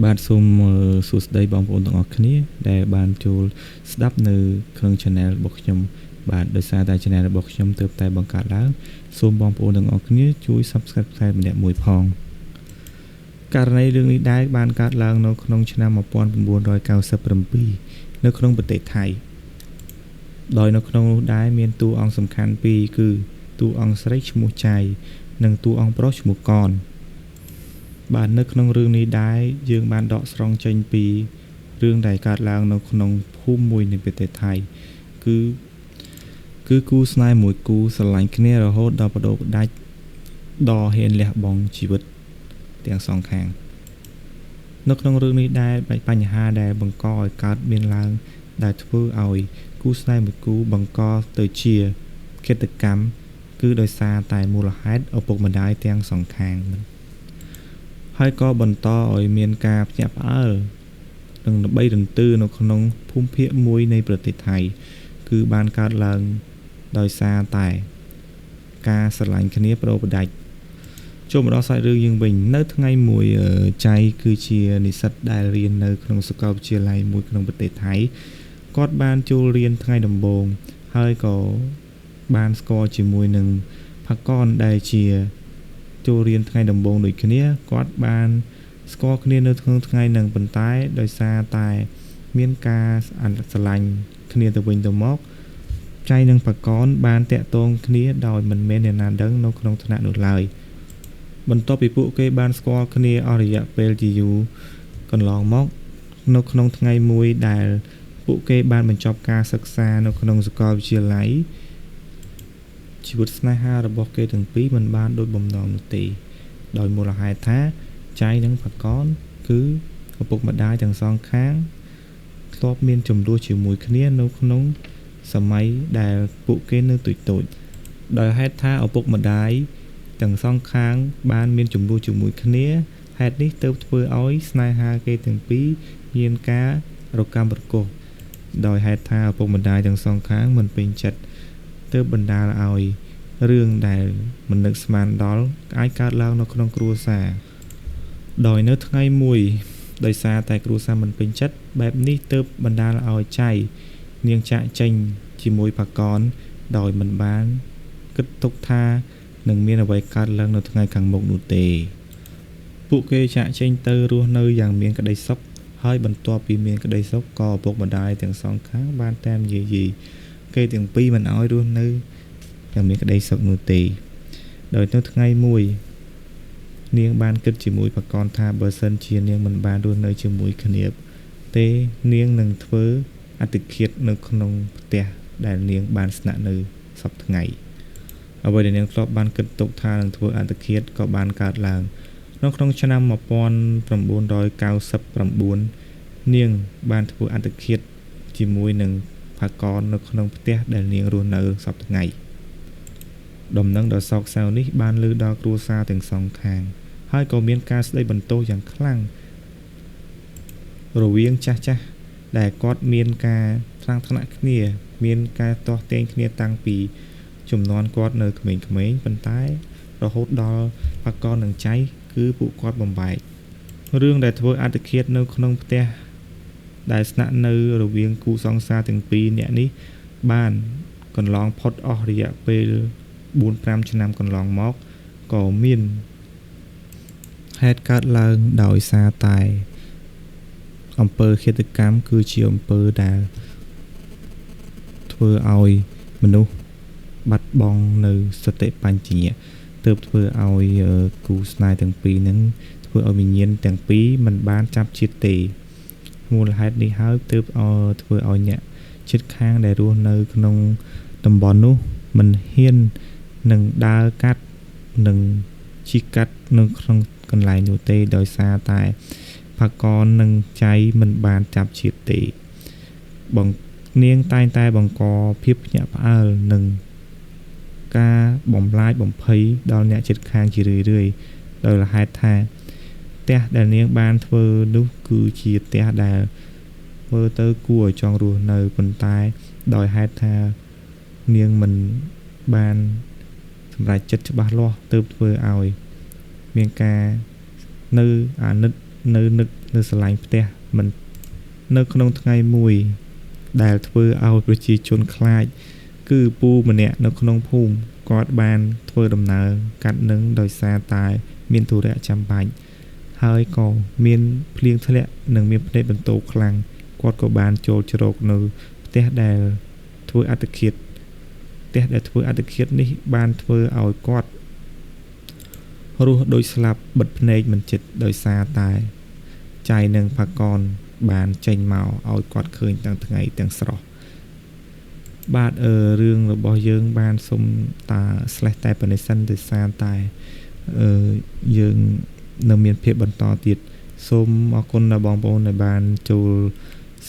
បាទសូមសួស្តីបងប្អូនទាំងអស់គ្នាដែលបានចូលស្ដាប់នៅក្នុង Channel របស់ខ្ញុំបាទដោយសារតែ Channel របស់ខ្ញុំទើបតែបង្កើតឡើងសូមបងប្អូនទាំងអស់គ្នាជួយ Subscribe ម្នាក់មួយផងករណីរឿងនេះដែរបានកើតឡើងនៅក្នុងឆ្នាំ1997នៅក្នុងប្រទេសថៃដោយនៅក្នុងនោះដែរមានតួអង្គសំខាន់ពីរគឺតួអង្គស្រីឈ្មោះចៃនិងតួអង្គប្រុសឈ្មោះកនបាទនៅក្នុងរឿងនេះដែរយើងបានដកស្រង់ចេញពីរឿងដែលកើតឡើងនៅក្នុងភូមិមួយនៃប្រទេសថៃគឺគូស្នេហ៍មួយគូស្រឡាញ់គ្នារហូតដល់បដូរផ្ដាច់ដល់ហ៊ានលះបង់ជីវិតទាំងសងខាងនៅក្នុងរឿងនេះដែរបញ្ហាដែលបង្កឲ្យកើតមានឡើងដែលធ្វើឲ្យគូស្នេហ៍មួយគូបង្កទៅជាឃាតកម្មគឺដោយសារតែមូលហេតុឪពុកម្ដាយទាំងសងខាងហើយក៏បន្តឲ្យមានការភ្ញាក់ផ្អើលនិងដើម្បីរន្ទឺនៅក្នុងភូមិភាគមួយនៃប្រទេសថៃគឺបានកើតឡើងដោយសារតែការស្រឡាញ់គ្នាប្តូរផ្ដាច់ចូលមកដល់សាច់រឿងយើងវិញនៅថ្ងៃមួយចៃគឺជានិស្សិតដែលរៀននៅក្នុងសាកលវិទ្យាល័យមួយក្នុងប្រទេសថៃគាត់បានចូលរៀនថ្ងៃដំបូងហើយក៏បានស្គាល់ជាមួយនឹងផាកនដែលជាចូលរៀនថ្ងៃដំបូងដូចគ្នាគាត់បានស្គាល់គ្នានៅក្នុងថ្ងៃនឹងប៉ុន្តែដោយសារតែមានការស្រឡាញ់គ្នាទៅវិញទៅមកចៃនិងផាកនបានតាក់ទងគ្នាដោយមិនមែនអ្នកណាដឹងនៅក្នុងថ្នាក់នោះឡើយបន្ទាប់ពីពួកគេបានស្គាល់គ្នាអស់រយៈពេលជាយូរកន្លងមកនៅក្នុងថ្ងៃមួយដែលពួកគេបានបញ្ចប់ការសិក្សានៅក្នុងសាកលវិទ្យាល័យជីវិតស្នេហារបស់គេទាំងពីរមិនបានដូចបំណងនោះទេដោយមូលហេតុថាចៃនិងផាកនគឺឪពុកម្ដាយទាំងសងខាងធ្លាប់មានចំនួនជាមួយគ្នានៅក្នុងសម័យដែលពួកគេនៅតូចៗដោយហេតុថាឪពុកម្ដាយទាំងសងខាងបានមានចំនួនជាមួយគ្នាហេតុនេះទើបធ្វើឲ្យស្នេហាគេទាំងពីរមានការរកាំរកូសដោយហេតុថាឪពុកម្ដាយទាំងសងខាងមិនពេញចិត្តទើបបណ្ដាលឲ្យរឿងដែលមិននឹកស្មានដល់អាចកើតឡើងនៅក្នុងគ្រួសារដោយនៅថ្ងៃមួយដោយសារតែគ្រួសារមិនពេញចិត្តបែបនេះទើបបណ្ដាលឲ្យចៃនាងចាក់ចេញជាមួយផាកនដោយមិនបានគិតទុកថានឹងមានអ្វីកើតឡើងនៅថ្ងៃខាងមុខនោះទេពួកគេចាក់ចេញទៅរស់នៅយ៉ាងមានក្តីសុខហើយបន្ទាប់ពីមានក្តីសុខក៏ឪពុកម្ដាយទាំងសងខាងបានតាមយាយីគេទាំងពីរមិនឲ្យរស់នៅយ៉ាងមានក្តីសុខនោះទេដោយនៅថ្ងៃមួយនាងបានគិតជាមួយផាកនថាបើសិនជានាងមិនបានរស់នៅជាមួយគ្នាទេនាងនឹងធ្វើអត្តឃាតនៅក្នុងផ្ទះដែលនាងបានស្នាក់នៅសប្តាហ៍ថ្ងៃអ្វីដែលនាងធ្លាប់បានគិតទុកថានឹងធ្វើអត្តឃាតក៏បានកើតឡើងនៅក្នុងឆ្នាំ1999នាងបានធ្វើអត្តឃាតជាមួយនឹងផាកននៅក្នុងផ្ទះដែលនាងរស់នៅសប្តាហ៍ថ្ងៃដំណឹងដ៏សោកសៅនេះបានលើដល់គ្រួសារទាំងសងខាងហើយក៏មានការស្ដីបន្ទោសយ៉ាងខ្លាំងរវាងចាស់ដែលគាត់មានការថ្នាក់គ្នាមានការទាស់ទែងគ្នាតាំងពីជំនាន់គាត់នៅក្មេងៗប៉ុន្តែរហូតដល់ផាកននិងចៃគឺពួកគាត់បំបែករឿងដែលធ្វើអត្តឃាតនៅក្នុងផ្ទះដែលស្នាក់នៅរវាងគូសង្សារទាំងពីរនាក់នេះបានកន្លងផុតអស់រយៈពេល 4-5 ឆ្នាំកន្លងមកក៏មានហេតុកើតឡើងដោយសារតែអំពើឃាតកម្មគឺជាអំពើដែលធ្វើឲ្យមនុស្សបាត់បង់នៅសតិបញ្ញៈទើបធ្វើឲ្យគូស្នេហ៍ទាំងពីរហ្នឹងធ្វើឲ្យវិញ្ញាណទាំងពីរមិនបានចាប់ជាតិទេមូលហេតុនេះហើយទើបធ្វើឲ្យអ្នកជិតខាងដែលរស់នៅក្នុងតំបន់នោះមិនហ៊ាននឹងដើរកាត់និងជិះកាត់នៅក្នុងកន្លែងនោះទេដោយសារតែផាកននិងចៃមិនបានចាប់ជាតិទេនាងតែងតែបង្កភាពភ្ញាក់ផ្អើលនិងការបំឡាយបំភ័យដល់អ្នកជិតខាងជារឿយៗដោយហេតុថាផ្ទះដែលនាងបានធ្វើនោះគឺជាផ្ទះដែលមើលទៅគួរឲ្យចង់រស់នៅប៉ុន្តែដោយហេតុថានាងមិនបានសម្រេចចិត្តច្បាស់លាស់ទើបធ្វើឲ្យមានការនៅអាណិតនៅនឹក នៅស្រឡាញ់ផ្ទះមិននៅក្នុងថ្ងៃមួយដែលធ្វើឲ្យប្រជាជនខ្លាចគឺពូម្នាក់នៅក្នុងភូមិគាត់បានធ្វើដំណើរកាត់នឹងដោយសារតែមានธุរៈចាំបាច់ហើយក៏មានភ្លៀងធ្លាក់និងមានភ្នែកបន្ទោខ្លាំងគាត់ក៏បានចូលជ្រកនៅផ្ទះដែលធ្វើអត្តឃាតនេះបានធ្វើឲ្យគាត់រស់ដូចស្លាប់បិទភ្នែកមិនជិតដោយសារតែចៃនឹងផាកនបានចេញមកឲ្យគាត់ឃើញទាំងថ្ងៃទាំងស្រស់បាទរឿងរបស់យើងបានសុំតា slash តែប៉ុណ្ណេះសិនដោយសារតែយើងនៅមានភាពបន្តទៀតសូមអរគុណដល់បងប្អូនដែលបានចូល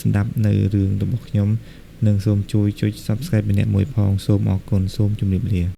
ស្ដាប់នៅរឿងរបស់ខ្ញុំនិងសូមជួយចុច Subscribe ម្នាក់មួយផងសូមអរគុណសូមជម្រាបលា